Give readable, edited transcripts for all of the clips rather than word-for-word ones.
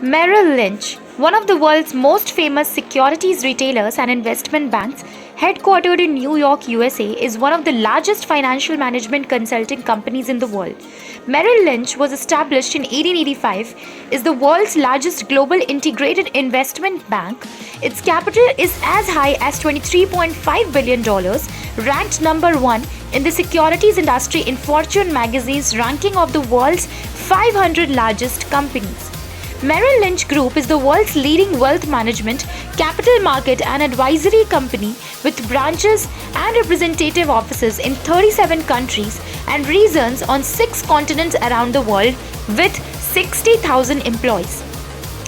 Merrill Lynch, one of the world's most famous securities retailers and investment banks, headquartered in New York, USA, is one of the largest financial management consulting companies in the world. Merrill Lynch was established in 1885, is the world's largest global integrated investment bank. Its capital is as high as $23.5 billion, ranked number 1 in the securities industry in Fortune magazine's ranking of the world's 500 largest companies. Merrill Lynch Group is the world's leading wealth management, capital market and advisory company with branches and representative offices in 37 countries and regions on 6 continents around the world with 60,000 employees.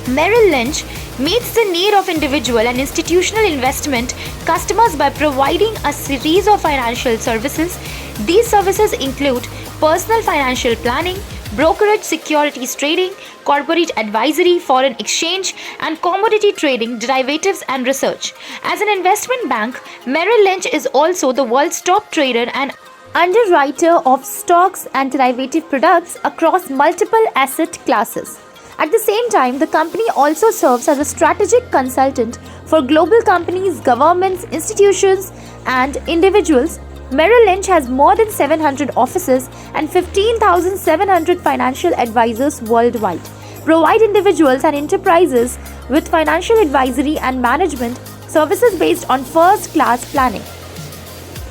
Merrill Lynch meets the need of individual and institutional investment customers by providing a series of financial services. These services include personal financial planning, brokerage, securities trading, corporate advisory, foreign exchange, and commodity trading, derivatives, and research. As an investment bank, Merrill Lynch is also the world's top trader and underwriter of stocks and derivative products across multiple asset classes. At the same time, the company also serves as a strategic consultant for global companies, governments, institutions, and individuals. Merrill Lynch has more than 700 offices and 15,700 financial advisors worldwide, provide individuals and enterprises with financial advisory and management services based on first-class planning.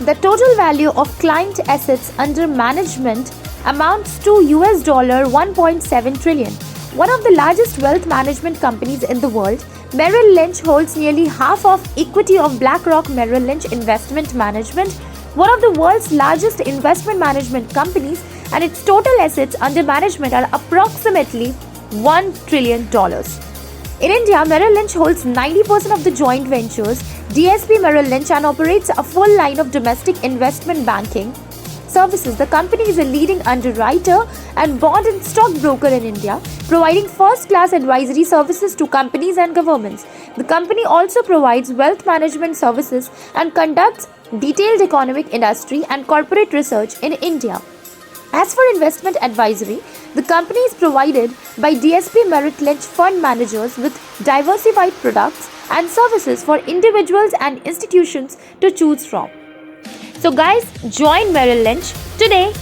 The total value of client assets under management amounts to $1.7 trillion. One of the largest wealth management companies in the world, Merrill Lynch holds nearly half of equity of BlackRock Merrill Lynch Investment Management, one of the world's largest investment management companies, and its total assets under management are approximately $1 trillion. In India, Merrill Lynch holds 90% of the joint ventures DSP Merrill Lynch and operates a full line of domestic investment banking services. The company is a leading underwriter and bond and stockbroker in India, providing first-class advisory services to companies and governments. The company also provides wealth management services and conducts detailed economic, industry, and corporate research in India. As for investment advisory, the company is provided by DSP Merrill Lynch fund managers with diversified products and services for individuals and institutions to choose from. So guys, join Merrill Lynch today.